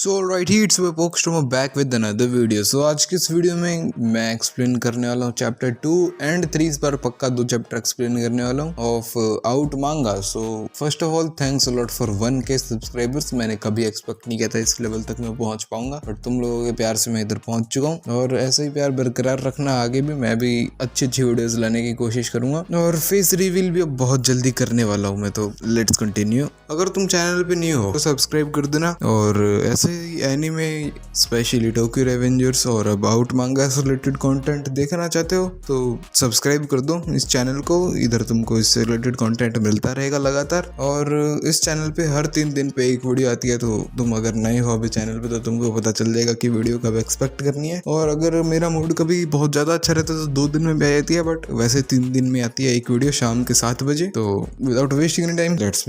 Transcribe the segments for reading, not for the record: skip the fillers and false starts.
So right hi it's pox to back with another video. सो आज की इस वीडियो में मैं एक्सप्लेन करने वाला हूँ चैप्टर 2 एंड 3 इस बार पक्का 2 चैप्टर एक्सप्लेन करने वाला हूँ ऑफ आउट मांगा। So first of all thanks a lot for 1K subscribers. मैंने कभी एक्सपेक्ट नहीं किया था इस लेवल तक मैं पहुंच पाऊंगा, बट तुम लोगों के प्यार से मैं इधर पहुंच चुका हूँ और ऐसा ही प्यार बरकरार रखना आगे भी। मैं भी अच्छी अच्छी वीडियोस लाने की कोशिश करूंगा और फेस रिवील भी अब बहुत जल्दी करने वाला हूँ मैं। तो लेट्स कंटिन्यू। अगर तुम चैनल पे न्यू हो तो सब्सक्राइब कर देना और ऐसे ही एनीमे स्पेशली टोक्यो रेवेंजर्स और अबाउट मांगा से रिलेटेड कंटेंट देखना चाहते हो तो सब्सक्राइब कर दो इस चैनल को। इधर तुमको इससे रिलेटेड कंटेंट मिलता रहेगा लगातार और इस चैनल पे हर 3 दिन पे एक वीडियो आती है। तो तुम अगर नए हो अभी चैनल पे तो तुमको पता चल जाएगा कि वीडियो कब एक्सपेक्ट करनी है। और अगर मेरा मूड कभी बहुत ज्यादा अच्छा रहता है तो 2 दिन में भी आ जाती है, बट वैसे 3 दिन में आती है एक वीडियो शाम के 7 बजे। तो without wasting any time let's.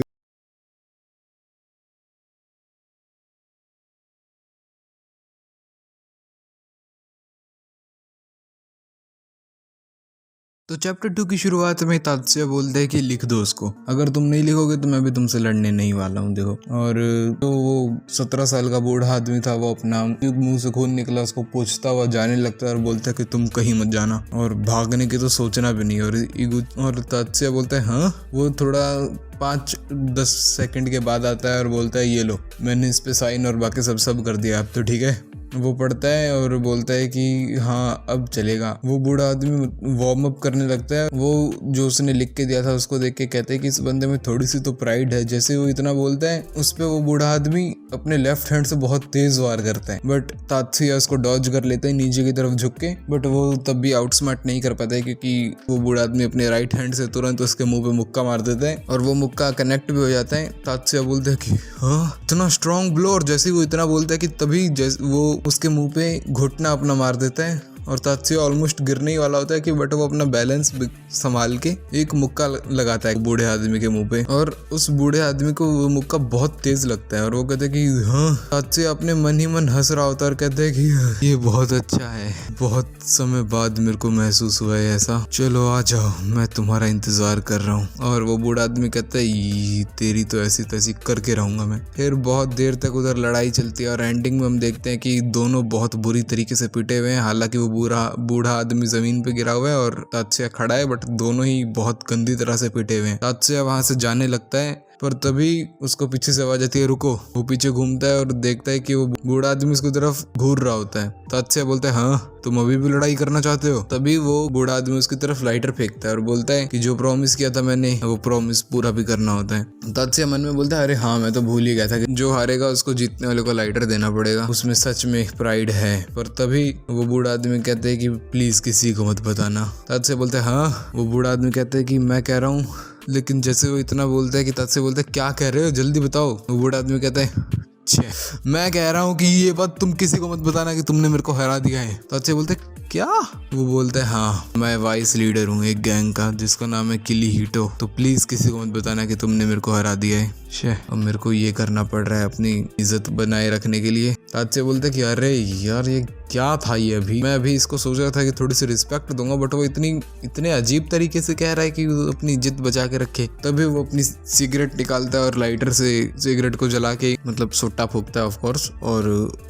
तो चैप्टर 2 की शुरुआत में तात्स्य बोलता है कि लिख दो उसको, अगर तुम नहीं लिखोगे तो मैं भी तुमसे लड़ने नहीं वाला हूँ। देखो, और तो वो 17 साल का बूढ़ा आदमी था, वो अपना मुंह से खून निकला उसको पूछता हुआ जाने लगता है और बोलता है कि तुम कहीं मत जाना और भागने की तो सोचना भी नहीं। और तात्स्य बोलता है हाँ। वो थोड़ा 5-10 सेकंड के बाद आता है और बोलता है ये लो, मैंने इस पे साइन और बाकी सब कर दिया, अब तो ठीक है। वो पढ़ता है और बोलता है कि हाँ अब चलेगा। वो बूढ़ा आदमी वार्म अप करने लगता है। वो जो उसने लिख के दिया था उसको देख के कहते हैं कि इस बंदे में थोड़ी सी तो प्राइड है। जैसे वो इतना बोलता है उस पे वो बूढ़ा आदमी अपने लेफ्ट हैंड से बहुत तेज वार करता है, बट तात्स्य उसको डॉज कर लेता है नीचे की तरफ झुक के। बट वो तब भी आउटस्मार्ट नहीं कर पाता है क्योंकि वो बूढ़ा आदमी अपने राइट हैंड से तुरंत उसके मुंह पे मुक्का मार देता है और वो मुक्का कनेक्ट भी हो जाता है। तात्स्य बोलता है कि हाँ इतना स्ट्रॉन्ग ब्लो, और जैसे वो इतना बोलता है कि तभी वो उसके मुंह पे घुटना अपना मार देता है और तात्स्य ऑलमोस्ट गिरने ही वाला होता है कि बट वो अपना बैलेंस संभाल के एक मुक्का लगाता है बूढ़े आदमी के मुंह पे। और उस बूढ़े आदमी को वो मुक्का बहुत तेज लगता है और वो कहते हैं कि हाँ। तात्स्य अपने मन ही मन हंस रहा होता है और कहते हैं कि ये बहुत अच्छा है, बहुत समय बाद मेरे को महसूस हुआ है ऐसा, चलो आ जाओ मैं तुम्हारा इंतजार कर रहा हूँ। और वो बूढ़ा आदमी कहता है तेरी तो ऐसी तैसी करके रहूंगा मैं। फिर बहुत देर तक उधर लड़ाई चलती है और एंडिंग में हम देखते हैं कि दोनों बहुत बुरी तरीके से पिटे हुए हैं। हालांकि वो बूढ़ा आदमी जमीन पे गिरा हुआ है और तात्स्य खड़ा है, बट दोनों ही बहुत गंदी तरह से पिटे हुए हैं। तात्स्य वहां से जाने लगता है पर तभी उसको पीछे से आवाज आती है रुको। वो पीछे घूमता है और देखता है कि वो बूढ़ा आदमी उसकी तरफ घूर रहा होता है। तात्स्य बोलता है हाँ तुम अभी भी लड़ाई करना चाहते हो? तभी वो बूढ़ा आदमी उसकी तरफ लाइटर फेंकता है और बोलता है कि जो प्रॉमिस किया था मैंने वो प्रॉमिस पूरा भी करना होता है। तात्स्य मन में बोलता है अरे हाँ मैं तो भूल ही गया था कि जो हारेगा उसको जीतने वाले को लाइटर देना पड़ेगा, उसमें सच में प्राइड है। पर तभी वो बूढ़ा आदमी कहते हैं कि प्लीज किसी को मत बताना। तात्स्य बोलता है हाँ। वो बूढ़ा आदमी कहते हैं कि मैं कह रहा हूँ, लेकिन जैसे वो इतना बोलता है कि तात्स्य बोलता है क्या कह रहे हो जल्दी बताओ। वो बूढ़ा आदमी कहता है मैं कह रहा हूँ कि ये बात तुम किसी को मत बताना कि तुमने मेरे को हरा दिया है। तात्स्य बोलते क्या? वो बोलता है हाँ मैं वाइस लीडर हूँ एक गैंग का जिसका नाम है किरीहितो, तो प्लीज किसी को मत बताना कि तुमने मेरे को हरा दिया है। अब मेरे को ये करना पड़ रहा है अपनी इज्जत बनाए रखने के लिए। तात्स्य बोलते कि अरे यार ये क्या था ये, अभी मैं अभी इसको सोच रहा था कि थोड़ी सी रिस्पेक्ट दूंगा, बट वो इतने अजीब तरीके से कह रहा है कि वो अपनी इज्जत बचा के रखे। तभी वो अपनी सिगरेट निकालता है और लाइटर से सिगरेट को जला के मतलब सुट्टा फूकता है ऑफ कोर्स। और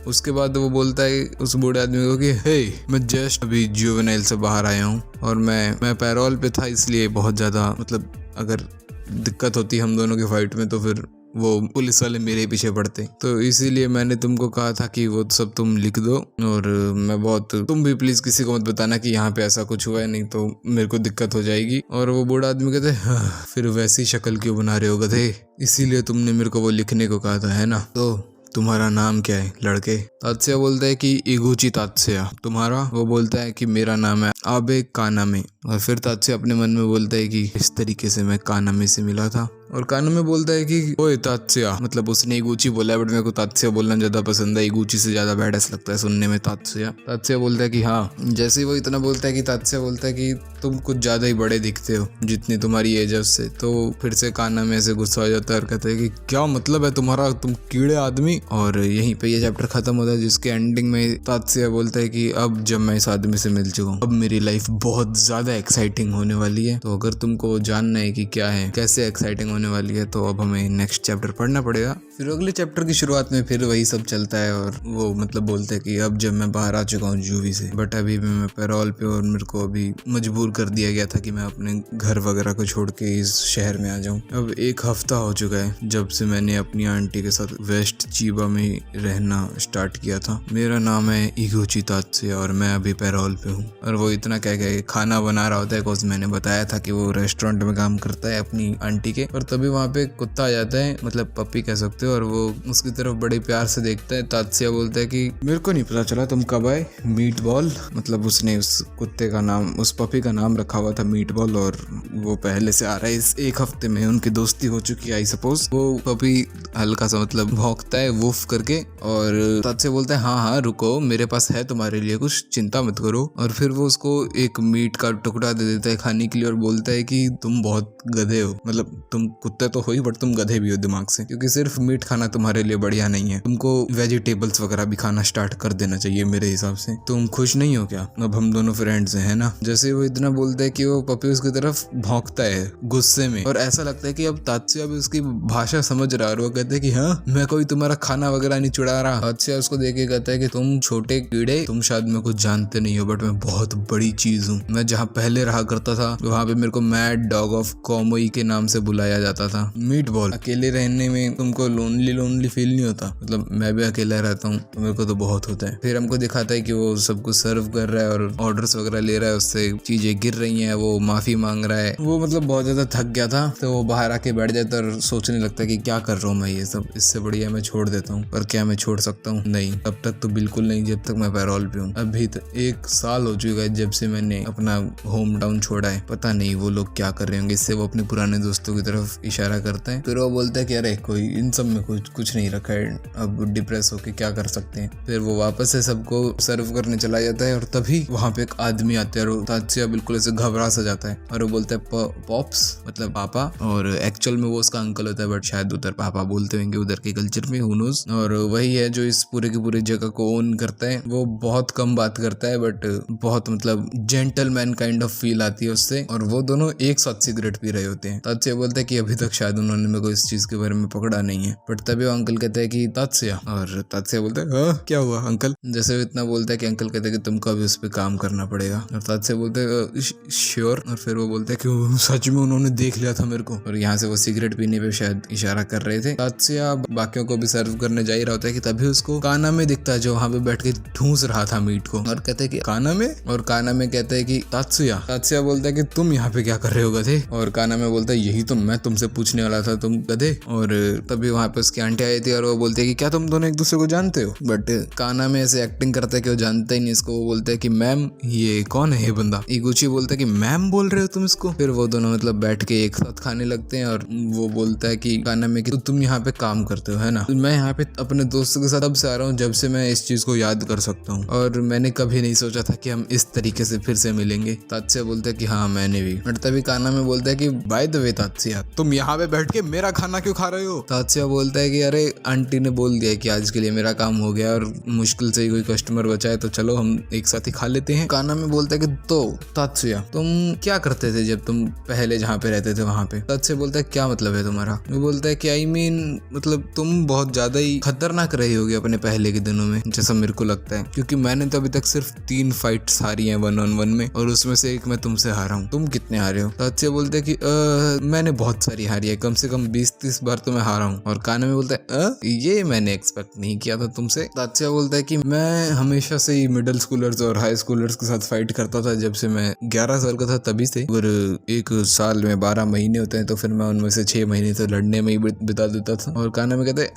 उसके बाद वो बोलता है उस बूढ़े आदमी को कि हे मैं जस्ट अभी जुवेनाइल से बाहर आया हूँ और मैं पैरोल पे था, इसलिए बहुत ज्यादा मतलब अगर दिक्कत होती हम दोनों की फाइट में तो फिर वो पुलिस वाले मेरे पीछे पड़ते, तो इसीलिए मैंने तुमको कहा था कि वो सब तुम लिख दो। और तुम भी प्लीज किसी को मत बताना कि यहाँ पे ऐसा कुछ हुआ है, नहीं तो मेरे को दिक्कत हो जाएगी। और वो बूढ़ा आदमी कहते हाँ, फिर वैसी शक्ल क्यों बना रहे हो गधे, इसीलिए तुमने मेरे को वो लिखने को कहा था है ना, तो तुम्हारा नाम क्या है लड़के? तात्स्य बोलता है कि इगुची तात्स्य। तुम्हारा? वो बोलता है कि मेरा नाम है आबे कानामे। और फिर तात्स्य अपने मन में बोलता है कि इस तरीके से मैं कानामे से मिला था। और कानामे बोलता है कि ओए तात्स्य, मतलब उसने इगुची बोला है बट मेरे को तात्स्य बोलना ज्यादा पसंद है, इगुची से ज्यादा बैडस लगता है सुनने में तात्स्य। तात्स्य बोलता है कि हाँ। जैसे ही वो इतना बोलता है कि तात्स्य बोलता है कि तुम कुछ ज्यादा ही बड़े दिखते हो जितनी तुम्हारी एज है उससे। तो फिर से कानामे से गुस्सा हो जाता है और कहता है कि क्या मतलब है तुम्हारा, तुम कीड़े आदमी। और यहीं पे ये चैप्टर खत्म होता है, जिसके एंडिंग में तात्स्य बोलता है कि अब जब मैं इस आदमी से मिल चुका हूँ अब मेरी लाइफ बहुत ज्यादा एक्साइटिंग होने वाली है। तो अगर तुमको जानना है कि क्या है, कैसे एक्साइटिंग होने वाली है, तो अब हमें नेक्स्ट चैप्टर पढ़ना पड़ेगा। फिर अगले चैप्टर की शुरुआत में फिर वही सब चलता है और वो मतलब बोलते हैं कि अब जब मैं बाहर आ चुका हूँ जूवी से, बट अभी भी मैं पैरोल पे और मेरे को अभी मजबूर कर दिया गया था कि मैं अपने घर वगैरह को छोड़ के इस शहर में आ जाऊँ। अब 1 हफ्ता हो चुका है जब से मैंने अपनी आंटी के साथ वेस्ट चीबा में रहना स्टार्ट किया था। मेरा नाम है इगोची तात्सुया और मैं अभी पैरोल पे हूँ। और वो इतना कह के खाना बना रहा होता है बिकॉज मैंने बताया था कि वो रेस्टोरेंट में काम करता है अपनी आंटी के। और तभी वहाँ पे कुत्ता आ जाता है, मतलब पप्पी कह सकते हो, और वो उसकी तरफ बड़े प्यार से देखता है। तात्सुया बोलता है कि मेरे को नहीं पता चला तुम कब आए। मीट बॉल, मतलब उसने उस कुत्ते का नाम, उस पपी का नाम रखा हुआ था मीट बॉल, और वो पहले से आ रहा है। इस 1 हफ्ते में उनकी दोस्ती हो चुकी है आई सपोज। वो पपी हल्का सा मतलब भौंकता है वूफ करके और तात्सुया बोलता है हाँ रुको, मेरे पास है तुम्हारे लिए कुछ, चिंता मत करो। और फिर वो उसको एक मीट का टुकड़ा दे देता है खाने के लिए और बोलता है कि तुम बहुत गधे हो, मतलब तुम कुत्ते तो हो ही बट तुम गधे भी हो दिमाग से, क्योंकि सिर्फ मीट खाना तुम्हारे लिए बढ़िया नहीं है, तुमको वेजिटेबल्स वगैरह भी खाना स्टार्ट कर देना चाहिए मेरे हिसाब से। तुम खुश नहीं हो क्या? अब हम दोनों फ्रेंड्स हैं, है ना? जैसे वो इतना बोलता है कि वो पपी उसकी तरफ भौंकता है गुस्से में और ऐसा लगता है कि अब तात्सुया भी उसकी भाषा समझ रहा है और वो कहते हैं कि हाँ मैं कोई तुम्हारा खाना वगैरह नहीं चुरा रहा। तात्सुया उसको देख के कहता है कि तुम छोटे कीड़े, तुम शायद मेरे को जानते नहीं हो बट मैं बहुत बड़ी चीज हूँ। मैं जहाँ पहले रहा करता था वहाँ पे मेरे को मैड डॉग ऑफ कोमोई के नाम से बुलाया जाता था। मीट बॉल, अकेले रहने में तुमको लोनली फील नहीं होता? मतलब मैं भी अकेला रहता हूँ तो मेरे को तो बहुत होता है। फिर हमको दिखाता है कि वो सबको सर्व कर रहा है और ऑर्डर्स वगैरह ले रहा है, उससे चीजें गिर रही हैं, वो माफी मांग रहा है। वो मतलब बहुत ज्यादा थक गया था तो वो बाहर आके बैठ जाता है और सोचने लगता है कि क्या कर रहा हूँ मैं ये सब, इससे बढ़िया मैं छोड़ देता हूँ। पर क्या मैं छोड़ सकता हूँ? नहीं, अब तक तो बिल्कुल नहीं, जब तक मैं पैरोल पे हूँ। अभी तो 1 साल हो चुका है जब से मैंने अपना होम टाउन छोड़ा है। पता नहीं वो लोग क्या कर रहे होंगे। इससे वो अपने पुराने दोस्तों की तरफ इशारा करता है। फिर वो बोलता है कि अरे कोई इन सब में कुछ नहीं रखा है, अब डिप्रेस होके क्या कर सकते हैं। फिर वो वापस से सबको सर्व करने चला जाता है और तभी वहाँ पे एक आदमी आता है और तात्सुया बिल्कुल ऐसे घबरा सा जाता है और वो बोलता है पॉप्स, मतलब पापा। और एक्चुअल में वो उसका अंकल होता है बट शायद उधर पापा बोलते होंगे उधर के कल्चर में, हू नोज। और वही है जो इस पूरे की पूरी जगह को ओन करता है। वो बहुत कम बात करता है बट बहुत मतलब जेंटलमैन काइंड ऑफ फील आती है उससे। और वो दोनों एक साथ सिगरेट पी रहे होते हैं। तात्सुया बोलता है कि अभी तक शायद उन्होंने मेरे को इस चीज के बारे में पकड़ा नहीं है। बट तभी वो अंकल कहता है कि तात्सुया, और तात्सुया बोलता है हाँ क्या हुआ अंकल? जैसे वो इतना बोलता है कि अंकल कहते हैं कि तुमको अभी उस पर काम करना पड़ेगा। और तात्सुया बोलते है श्योर। और फिर वो बोलते है कि सच में उन्होंने देख लिया था मेरे को। और यहाँ से वो सिगरेट पीने पे शायद इशारा कर रहे थे। तात्सुया बाकियों को भी सर्व करने जा ही रहा होता है कि तभी उसको काना में दिखता है जो वहाँ पे बैठ के ढूंस रहा था मीट को। और कहते हैं कि काना में? और काना में कहता है कि तात्सुया बोलता है कि तुम यहाँ पे क्या कर रहे हो गधे? और काना में बोलता है यही तो मैं तुमसे पूछने वाला था, तुम गधे। और तभी वहाँ पे उसकी आंटी आई थी और वो बोलते है कि क्या तुम दोनों एक दूसरे को जानते हो? बट काना में ऐसे एक्टिंग करता है कि वो जानता ही नहीं इसको। वो बोलता है कि मैम ये कौन है ये बंदा? इगुची बोलता है कि मैम बोल रहे हो तुम इसको? फिर वो दोनों मतलब बैठ के एक साथ खाने लगते हैं और वो बोलता है कि काना में कि तुम यहाँ पे काम करते हो है ना? मैं यहाँ पे अपने दोस्तों के साथ तब से आ रहा हूँ जब से मैं इस चीज को याद कर सकता हूँ और मैंने कभी नहीं सोचा था कि हम इस तरीके से फिर से मिलेंगे। तात्सुया बोलता है कि हाँ मैंने भी। बट तभी काना में बोलता है कि बाय द वे तात्सुया, तुम यहाँ पे बैठ के मेरा खाना क्यों खा रहे हो? तात्सुया बोलता है कि अरे आंटी ने बोल दिया कि आज के लिए मेरा काम हो गया और मुश्किल से ही कोई कस्टमर बचा है तो चलो हम एक साथ ही खा लेते हैं। काना में बोलता है कि तो तात्सुया तुम क्या करते थे जब तुम पहले जहाँ पे रहते थे वहाँ पे? तात्सुया बोलता है क्या मतलब है तुम्हारा? वो बोलता है कि आई मीन मतलब तुम बहुत ज्यादा ही खतरनाक रही होगी अपने पहले के दिनों में, जैसा मेरे को लगता है, क्योंकि मैंने तो अभी तक सिर्फ 3 फाइट्स हारी हैं 1-on-1 में और उसमें से एक मैं तुमसे हारा हूँ। तुम कितने हारे हो? तात्सुया बोलते है कि मैंने बहुत सारी हारी है, कम से कम 20-30 बार तो मैं हारा हूँ। और काने में बोलता है ये मैंने एक्सपेक्ट नहीं किया था तुमसे। तात्सुया बोलता है कि मैं हमेशा से ही मिडिल स्कूलर्स और हाई स्कूलर्स के साथ फाइट करता था जब से मैं 11 साल का था तभी से। और एक साल में 12 महीने होते हैं तो फिर मैं उनमें से 6 महीने तो लड़ने में ही बिता देता था। और काना में कहते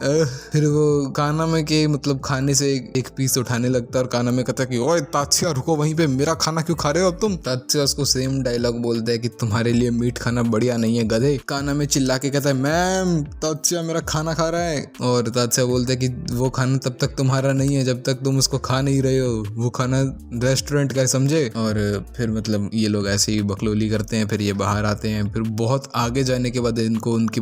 फिर वो काना में के मतलब खाने से एक पीस उठाने लगता है और काना में कहता है कि ओए तात्सुया रुको वहीं पे, मेरा खाना क्यों खा रहे हो अब तुम? तात्सुया उसको सेम डायलॉग बोलता है कि तुम्हारे लिए मीट खाना बढ़िया नहीं है गधे। काना में चिल्ला के कहता है मैम तात्सुया मेरा खाना खा रहा है। और तात्सुया बोलता है कि वो खाना तब तक तुम्हारा नहीं है जब तक तुम उसको खा नहीं रहे हो, वो खाना रेस्टोरेंट का है समझे? और फिर मतलब ये लोग ऐसे ही बकलोली करते हैं। फिर ये बाहर आते हैं। फिर बहुत आगे जाने के बाद इनको उनकी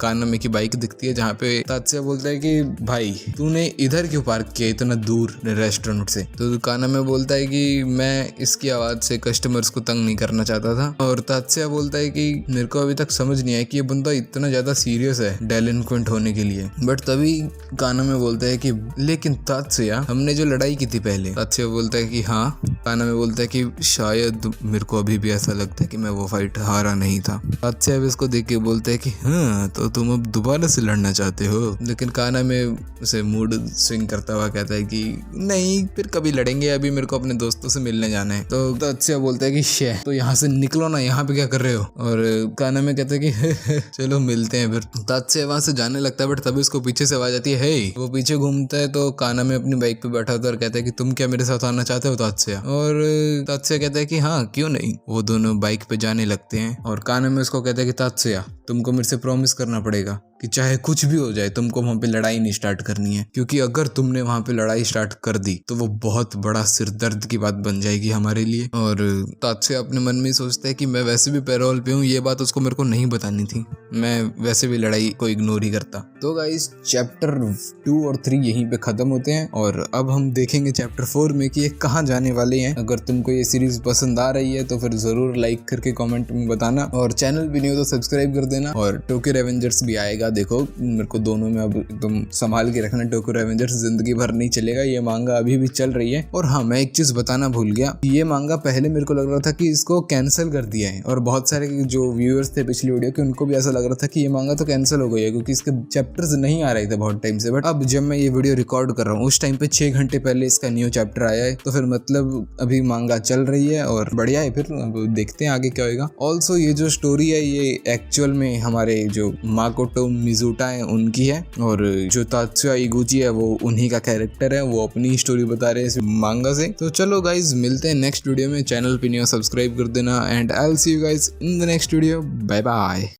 काना में की बाइक दिखती है जहाँ पे तात्सुया बोलता है कि भाई तूने इधर क्यों पार्क किया इतना दूर रेस्टोरेंट से? तो काना में बोलता है कि मैं इसकी आवाज से कस्टमर्स को तंग नहीं करना चाहता था। और तात्सुया बोलता है कि मेरे को अभी तक समझ नहीं आया कि ये बंदा इतना ज्यादा सीरियस है डेलिंक्वेंट होने के लिए। बट तभी कानामे बोलता है कि लेकिन तात्सुया, हमने जो लड़ाई की थी पहले। तात्सुया बोलता है कि हाँ। कानामे बोलता है कि शायद मेरे को अभी भी ऐसा लगता है कि मैं वो फाइट हारा नहीं था। तात्सुया भी इसको देख के बोलता है कि हाँ, तो तुम अब दोबारा से लड़ना चाहते हो। लेकिन कानामे उसे मूड स्विंग करता हुआ कहता है कि नहीं, फिर कभी लड़ेंगे, अभी मेरे को अपने दोस्तों से मिलने जाना है। तो तात्सुया बोलता है कि शे, तो यहाँ से निकलो ना, यहाँ पे क्या कर रहे हो। और कानामे कहता है कि चलो मिलते हैं फिर। तात्सुया वहां से जाने लगता है, बट तभी उसको पीछे से आवाज आती है, हे। वो पीछे घूमता है तो कानामे अपनी बाइक पे बैठा होता है और कहता है कि तुम क्या मेरे साथ आना चाहते हो तात्सुया। और तात्सुया कहता है कि हाँ, क्यों नहीं। वो दोनों बाइक पे जाने लगते हैं और कानामे उसको कहता है कि तात्सुया, तुमको मेरे से प्रॉमिस करना पड़ेगा कि चाहे कुछ भी हो जाए तुमको वहां पे लड़ाई नहीं स्टार्ट करनी है, क्योंकि अगर तुमने वहां पे लड़ाई स्टार्ट कर दी तो वो बहुत बड़ा सिर दर्द की बात बन जाएगी हमारे लिए। और तात्सुया अपने मन में सोचता है कि मैं वैसे भी पैरोल पे हूँ, ये बात उसको मेरे को नहीं बतानी थी, मैं वैसे भी लड़ाई को इग्नोर ही करता। तो गाइस, चैप्टर 2 और 3 यहीं पे खत्म होते हैं और अब हम देखेंगे चैप्टर 4 में कि ये कहाँ जाने वाले हैं। अगर तुमको ये सीरीज पसंद आ रही है तो फिर जरूर लाइक करके कमेंट में बताना, और चैनल भी नहीं हो तो सब्सक्राइब कर देना। और टोक्यो रेवेंजर्स भी आएगा, देखो मेरे को दोनों में अब एकदम संभाल के रखना। टोक्यो रेवेंजर्स जिंदगी भर नहीं चलेगा, ये मांगा अभी भी चल रही है। और हाँ, मैं एक चीज बताना भूल गया, ये मांगा पहले मेरे को लग रहा था कि इसको कैंसिल कर दिया है, और बहुत सारे जो व्यूअर्स थे पिछली वीडियो के उनको भी ऐसा लग रहा था कि ये मांगा तो कैंसिल हो गई है, क्योंकि इसके चैप्टर्स नहीं आ रहे थे बहुत टाइम से। बट अब जब मैं ये वीडियो रिकॉर्ड कर रहा हूँ उस टाइम पे 6 घंटे पहले इसका न्यू चैप्टर आया है, तो फिर मतलब अभी मांगा चल रही है और बढ़िया है। फिर अब देखते हैं आगे क्या होगा। ऑल्सो ये जो स्टोरी है ये एक्चुअल में हमारे जो माकोटो मिजुटा है उनकी है, और जो तात्सुया इगुची है वो उन्हीं का कैरेक्टर है, वो अपनी स्टोरी बता रहे हैं इस मांगा से। तो चलो गाइज, मिलते हैं नेक्स्ट वीडियो में। चैनल पे नहीं हो सब्सक्राइब कर देना, and I will see you guys in the next video. Bye bye.